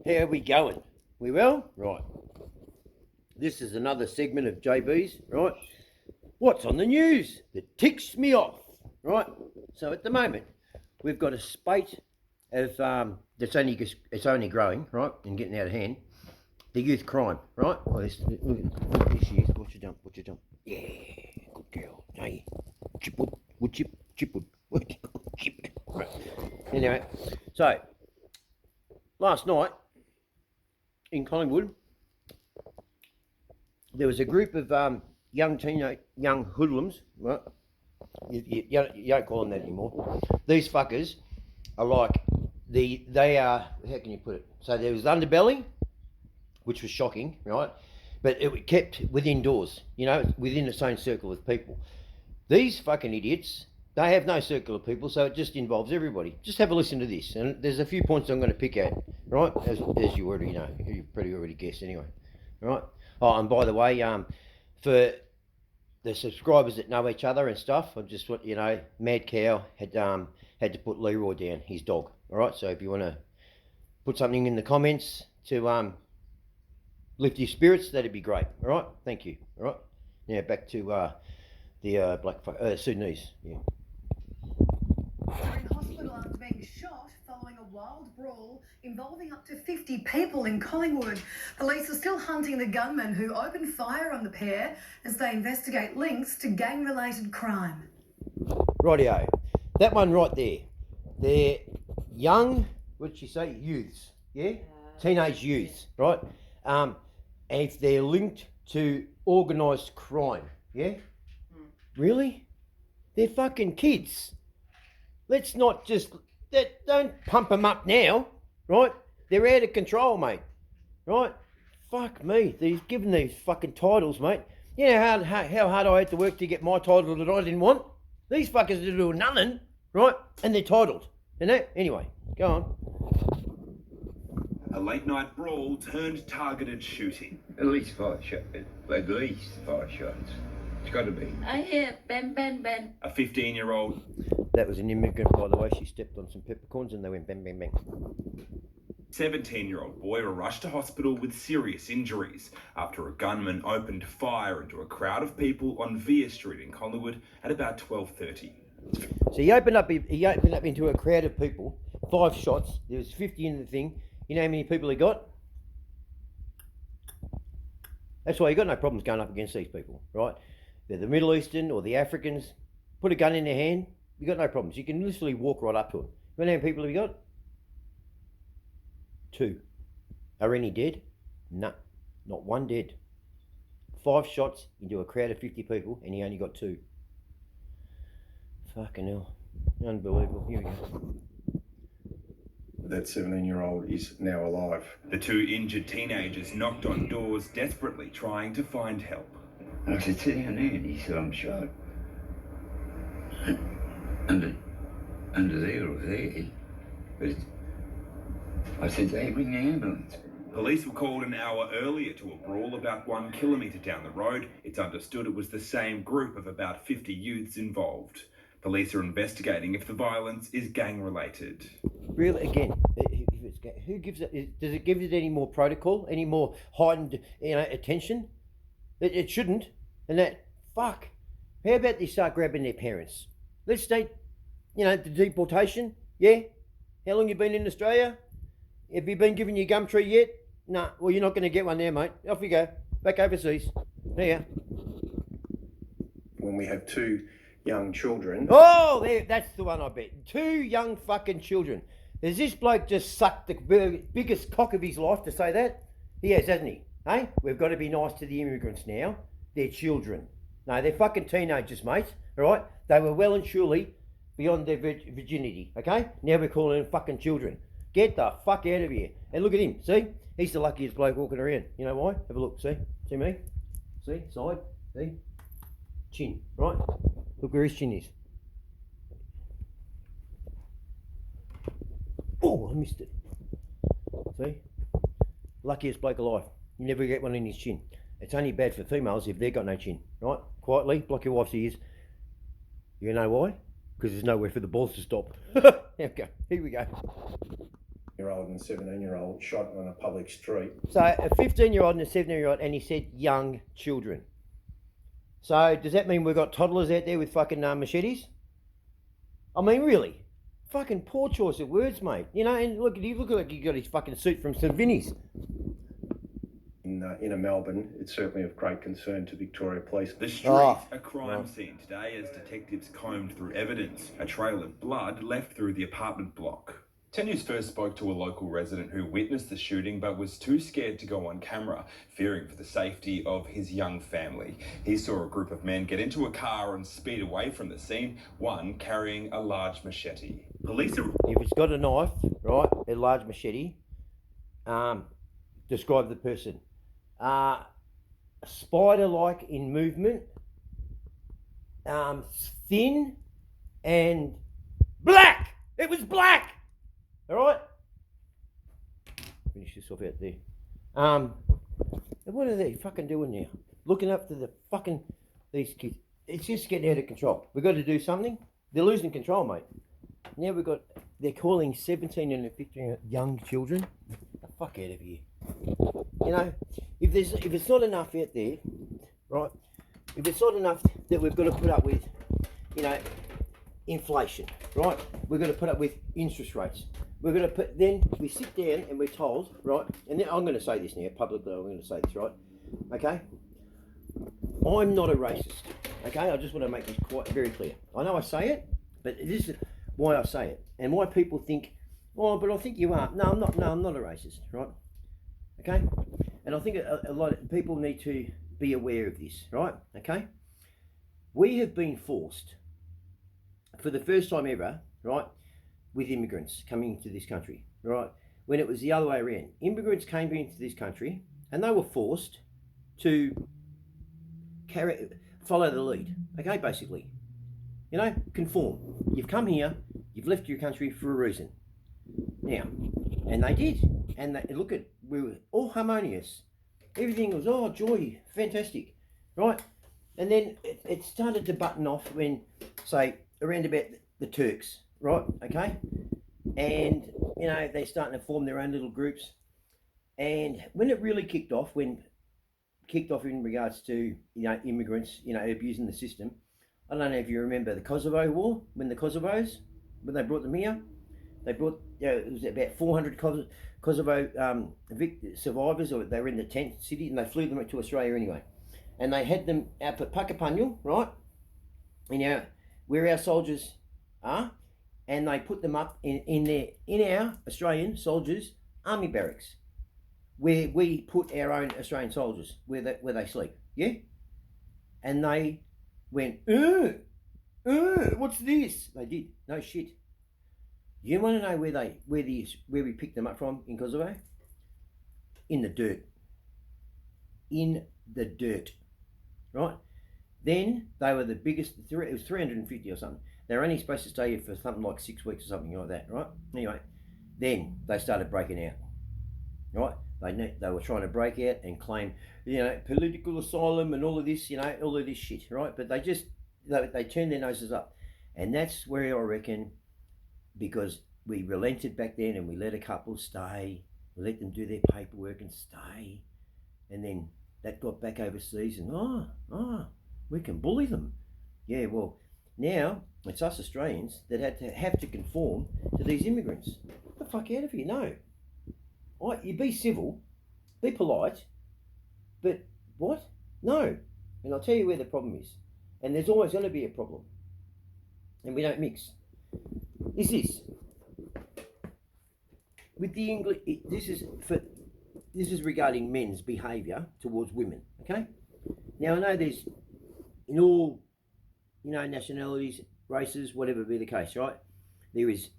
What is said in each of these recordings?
How are we going? We well? Right. This is another segment of JB's, right? What's on the news that ticks me off, right? So at the moment, we've got a spate of it's only growing, right, and getting out of hand. The youth crime, right? Look at this she is. Watch your jump. Yeah, good girl. Hey, chipwood. Right. Anyway, so last night in Collingwood, there was a group of young hoodlums, right? You don't call them that anymore. These fuckers are like they are. How can you put it? So there was underbelly, which was shocking, right? But it kept within doors, within its own circle of people. These fucking idiots, they have no circle of people, so it just involves everybody. Just have a listen to this, and there's a few points I'm going to pick at, right? As you already know, you pretty already guessed anyway, right? Oh, and by the way, for the subscribers that know each other and stuff, I just want Mad Cow had to put Leroy down, his dog. All right, so if you want to put something in the comments to lift your spirits, that'd be great. All right, thank you. All right, now back to the Sudanese. Yeah. In hospital after being shot following a wild brawl involving up to 50 people in Collingwood. Police are still hunting the gunman who opened fire on the pair as they investigate links to gang-related crime. Rightio. That one right there. They're young, what'd she say? Youths. Yeah? Teenage youths, right? And if they're linked to organised crime. Yeah? Really? They're fucking kids. Let's not just... Don't pump them up now, right? They're out of control, mate. Right? Fuck me. They've given these fucking titles, mate. You know how hard I had to work to get my title that I didn't want? These fuckers are doing nothing, right? And they're titled. Anyway, go on. A late night brawl turned targeted shooting. At least 5 shots. At least 5 shots. It's got to be. I hear bang, bang, bang. A 15-year-old. That was an immigrant, by the way. She stepped on some peppercorns and they went bang, bang, bang. 17-year-old boy were rushed to hospital with serious injuries after a gunman opened fire into a crowd of people on Vere Street in Collingwood at about 12:30. So he opened up into a crowd of people, 5 shots. There was 50 in the thing. You know how many people he got? That's why you got no problems going up against these people, right? They're the Middle Eastern or the Africans. Put a gun in their hand, you got no problems. You can literally walk right up to them. You know how many people have you got? 2. Are any dead? No, not one dead. 5 shots into a crowd of 50 people and he only got 2. Fucking hell. Unbelievable. Here we go. That 17-year-old is now alive. The 2 injured teenagers knocked on doors desperately trying to find help. I said, sit down there, and he said, I'm shot. Under there or there. But I said, hey, bring the ambulance. Police were called an hour earlier to a brawl about 1 kilometre down the road. It's understood it was the same group of about 50 youths involved. Police are investigating if the violence is gang-related. Really, again, who gives it? Does it give it any more protocol, any more heightened, attention? It shouldn't. And that, fuck. How about they start grabbing their parents? Let's state, the deportation. Yeah. How long you been in Australia? Have you been given your Gumtree yet? Nah. Well, you're not going to get one there, mate. Off you go. Back overseas. There. When we have 2 young children. Oh, that's the one I bet. 2 young fucking children. Has this bloke just sucked the biggest cock of his life to say that? He has, hasn't he? Hey, we've got to be nice to the immigrants now. They're children. No, they're fucking teenagers, mate. All right? They were well and truly beyond their virginity, okay? Now we're calling them fucking children. Get the fuck out of here. And look at him, see? He's the luckiest bloke walking around. You know why? Have a look, see? See me? See? Side? See? Chin, right? Look where his chin is. Oh, I missed it. See? Luckiest bloke alive. You never get one in his chin. It's only bad for females if they've got no chin, right? Quietly, block your wife's ears. You know why? Because there's nowhere for the balls to stop. Okay, here we go. 15-year-old and a 17-year-old shot on a public street. So a 15-year-old and a 17-year-old, and he said young children. So does that mean we've got toddlers out there with fucking machetes? I mean, really? Fucking poor choice of words, mate. You know, and look like you got his fucking suit from St Vinny's. In inner Melbourne, it's certainly of great concern to Victoria Police. The street, a crime scene today as detectives combed through evidence. A trail of blood left through the apartment block. 10 News first spoke to a local resident who witnessed the shooting but was too scared to go on camera, fearing for the safety of his young family. He saw a group of men get into a car and speed away from the scene, one carrying a large machete. Police are... If it's got a knife, right, a large machete, describe the person. Spider-like in movement, thin, and black. It was black. All right. Finish this off out there. What are they fucking doing now? Looking up to the fucking these kids. It's just getting out of control. We've got to do something. They're losing control, mate. Now they're calling 17 and 15 young children. The fuck out of here. You know, if it's not enough out there, right? If it's not enough that we've got to put up with, you know, inflation, right? We've got to put up with interest rates. We're going to then we sit down and we're told, right? And I'm going to say this now publicly. I'm going to say this, right? Okay. I'm not a racist. Okay. I just want to make this quite very clear. I know I say it, but this is why I say it and why people think, oh, but I think you are. No, I'm not. No, I'm not a racist, right? Okay. And I think a lot of people need to be aware of this, right? Okay. We have been forced, for the first time ever, right, with immigrants coming into this country, right? When it was the other way around. Immigrants came into this country and they were forced to follow the lead, okay, basically. You know, conform. You've come here, you've left your country for a reason. Now, and they did. And look at, we were all harmonious. Everything was, oh, joy, fantastic, right? And then it started to button off when, say, around about the Turks, right? Okay. And, you know, they're starting to form their own little groups. And when it really kicked off in regards to, you know, immigrants, you know, abusing the system. I don't know if you remember the Kosovo War, when they brought them here, they brought, you know, it was about 400 Kosovo survivors, or they were in the tent city, and they flew them to Australia anyway. And they had them up at Puckapunyal, right? You know, where our soldiers are, and they put them up in our Australian soldiers' army barracks, where we put our own Australian soldiers, where they sleep, yeah? And they went, what's this? They did, no shit. You want to know where we picked them up from in Kosovo? In the dirt. In the dirt, right? Then they were the biggest. It was 350 or something. They were only supposed to stay here for something like 6 weeks or something like that, right? Anyway, then they started breaking out, right? They were trying to break out and claim, you know, political asylum and all of this, you know, all of this shit, right? But they turned their noses up, and that's where I reckon, because we relented back then and we let a couple stay, we let them do their paperwork and stay, and then that got back overseas and we can bully them. Yeah, well, now it's us Australians that have to conform to these immigrants. Get the fuck out of here, no. You be civil, be polite, but what? No. And I'll tell you where the problem is. And there's always going to be a problem. And we don't mix. Is this. With the English, this is regarding men's behaviour towards women, okay? Now I know there's, in all, you know, nationalities, races, whatever be the case, right? There is,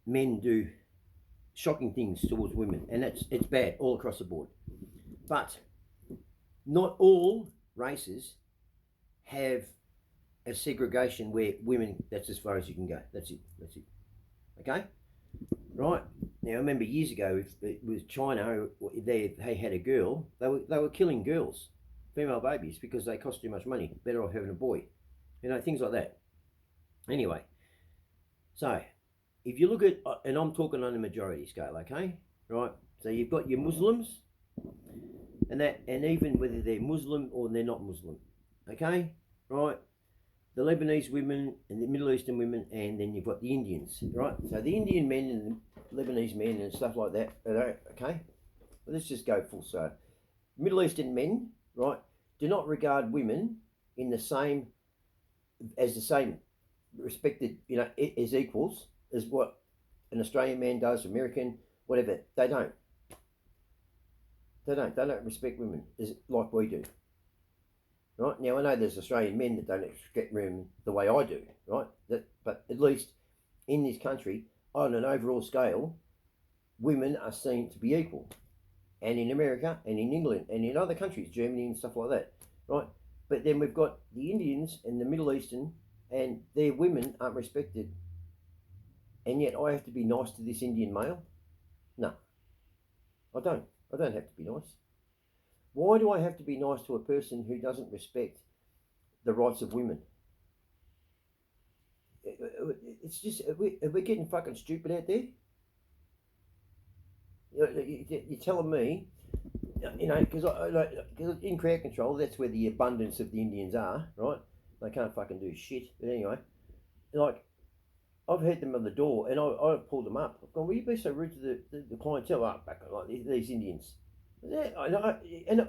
men do shocking things towards women, and it's bad all across the board. But not all races have a segregation where women, that's as far as you can go. That's it. Okay? Right? Now, I remember years ago, with China, they had a girl, they were killing girls, female babies, because they cost too much money. Better off having a boy. You know, things like that. Anyway, so if you look at, and I'm talking on a majority scale, okay, right? So you've got your Muslims, and even whether they're Muslim or they're not Muslim, okay, right? The Lebanese women and the Middle Eastern women, and then you've got the Indians, right? So the Indian men and the Lebanese men and stuff like that, okay? Well, let's just go full. So Middle Eastern men, right, do not regard women in the same respected, as equals as what an Australian man does, American, whatever. They don't. They don't respect women like we do. Right? Now I know there's Australian men that don't respect women the way I do, right? But at least in this country, on an overall scale, women are seen to be equal. And in America and in England and in other countries, Germany and stuff like that, right? But then we've got the Indians and the Middle Eastern, and their women aren't respected. And yet I have to be nice to this Indian male? No, I don't. I don't have to be nice. Why do I have to be nice to a person who doesn't respect the rights of women? It's just, are we getting fucking stupid out there? You're telling me, because in crowd control, that's where the abundance of the Indians are, right? They can't fucking do shit. But anyway, like, I've heard them on the door, and I've pulled them up. I've gone, will you be so rude to the clientele? Back like these Indians. Yeah, and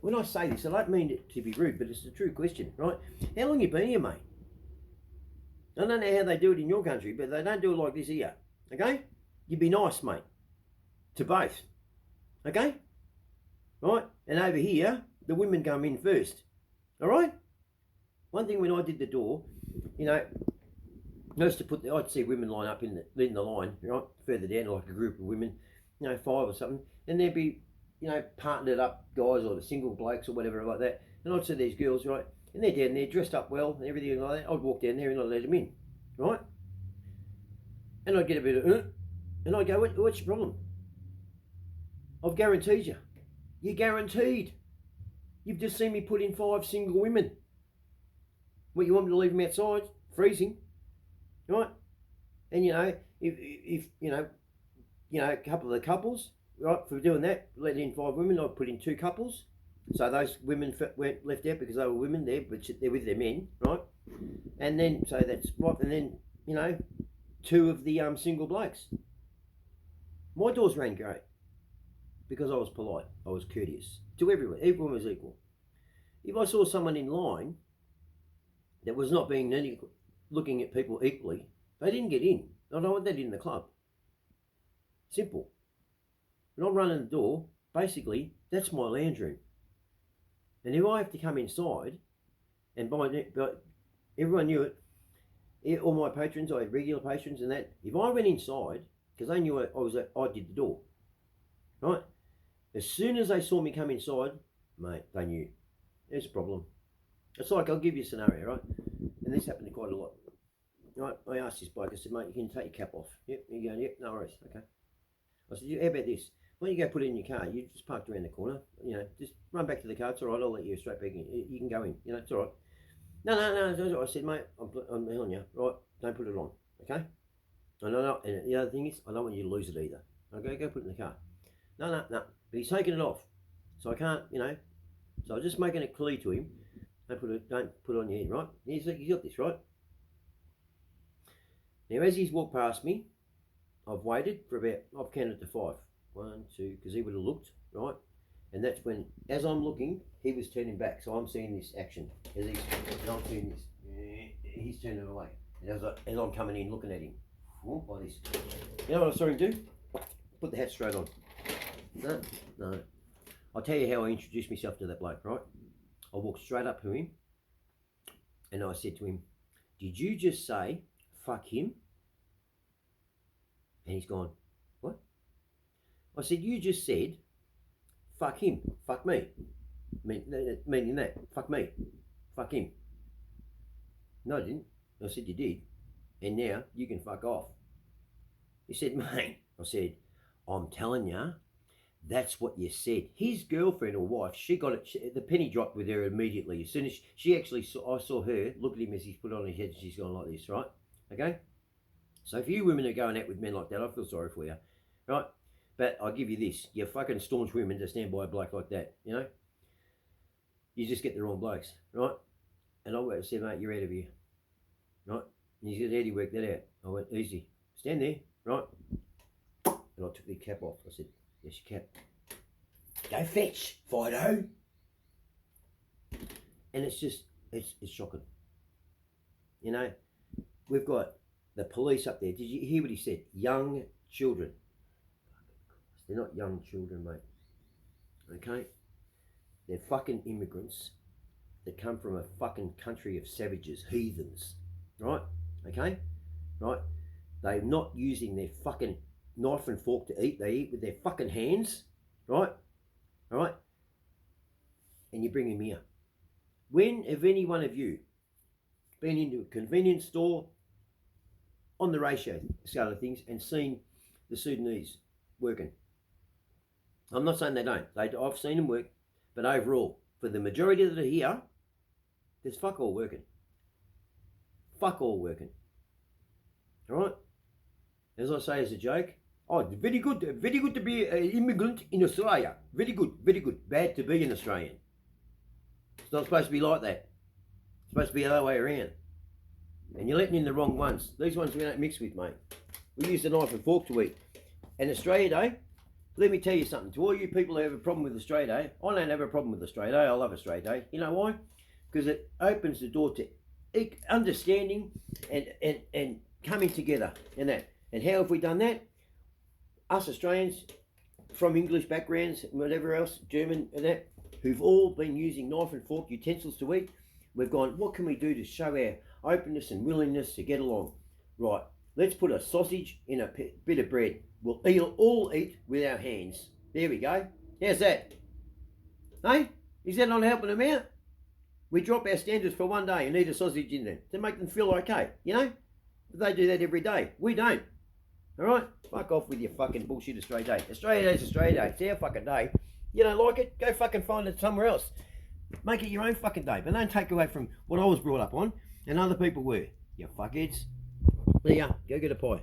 when I say this, I don't mean it to be rude, but it's a true question, right? How long you been here, mate? I don't know how they do it in your country, but they don't do it like this here, okay? You be nice, mate, to both, okay? Right? And over here, the women come in first, all right? One thing when I did the door, I used to I'd see women line up in the line, right, further down, like a group of women, 5 or something, and there'd be, partnered up guys or the single blokes or whatever like that, and I'd see these girls, right, and they're down there dressed up well and everything like that. I'd walk down there and I'd let them in, right, and I'd get a bit of, and I'd go, what's your problem? I've guaranteed you. You're guaranteed. You've just seen me put in 5 single women. What, you want me to leave them outside, freezing? Right? And if a couple of the couples, right, for doing that, let in 5 women, I'd put in 2 couples. So those women weren't left out because they were women there, but they're with their men, right? And then, so that's right, and then, 2 of the single blokes. My doors ran great because I was polite, I was courteous to everyone. Everyone was equal. If I saw someone in line that was not being looking at people equally, they didn't get in. I don't want that in the club. Simple. When I'm running the door, basically, that's my lounge room. And if I have to come inside, and but everyone knew it, all my patrons, I had regular patrons and that, if I went inside, because they knew I did the door, right? As soon as they saw me come inside, mate, they knew. There's a problem. It's like, I'll give you a scenario, right? And this happened quite a lot. Right, I asked this bloke, I said, mate, you can take your cap off. Yep, you go, yep, no worries, okay. I said, how about this? Why don't you go put it in your car? You just parked around the corner, just run back to the car, it's all right, I'll let you straight back in. You can go in, it's all right. No, I said, mate, I'm telling you, right, don't put it on, okay? And the other thing is, I don't want you to lose it either. Okay, go put it in the car. No, but he's taking it off. So I can't, so I was just making it clear to him, don't put it on your head, right? He's got this, right? Now, as he's walked past me, I've waited for I've counted to 5. 1, 2, because he would have looked, right? And that's when, as I'm looking, he was turning back. So I'm seeing this action. As I'm doing this, he's turning away. And as I'm coming in, looking at him, like this. You know what I saw him do? Put the hat straight on. No. I'll tell you how I introduced myself to that bloke, right? I walked straight up to him, and I said to him, did you just say, fuck him? And he's gone, what? I said, you just said, fuck him, fuck me. Meaning that, fuck me, fuck him. No, I didn't. I said, you did. And now you can fuck off. He said, mate, I said, I'm telling you, that's what you said. His girlfriend or wife, she got it, the penny dropped with her immediately. As soon as I saw her look at him as he's put on his head, and she's gone like this, right? Okay? So for you women that are going out with men like that, I feel sorry for you, right? But I'll give you this: you fucking staunch women to stand by a bloke like that, you know. You just get the wrong blokes, right? And I said, mate, you're out of here, right? And he said, how do you work that out? I went, easy. Stand there, right? And I took the cap off. I said, yes, your cap. Go fetch, Fido. And it's just, it's shocking. You know, we've got the police up there. Did you hear what he said? Young children. They're not young children, mate. Okay? They're fucking immigrants that come from a fucking country of savages, heathens. Right? Okay? Right? They're not using their fucking knife and fork to eat. They eat with their fucking hands. Right? Alright? And you bring them here. When have any one of you been into a convenience store on the ratio scale of things and seen the Sudanese working? I'm not saying they don't. I've seen them work. But overall, for the majority that are here, there's fuck all working. Fuck all working. Alright? As I say as a joke, oh, very good to be an immigrant in Australia. Very good, very good. Bad to be an Australian. It's not supposed to be like that. It's supposed to be the other way around. And you're letting in the wrong ones. These ones we don't mix with, mate. We use the knife and fork to eat. And Australia Day, let me tell you something. To all you people who have a problem with Australia Day, I don't have a problem with Australia Day. I love Australia Day. You know why? Because it opens the door to understanding and coming together and that. And how have we done that? Us Australians from English backgrounds, whatever else, German and that, who've all been using knife and fork utensils to eat, we've gone, what can we do to show our openness and willingness to get along? Right, let's put a sausage in a bit of bread. We'll all eat with our hands. There we go. How's that? Hey? Is that not helping them out? We drop our standards for one day and eat a sausage in there to make them feel okay, you know? They do that every day. We don't. Alright? Fuck off with your fucking bullshit Australia Day. Australia Day's Australia Day. It's our fucking day. You don't like it? Go fucking find it somewhere else. Make it your own fucking day. But don't take away from what I was brought up on and other people were. You fuckheads. There you go. Go get a pie.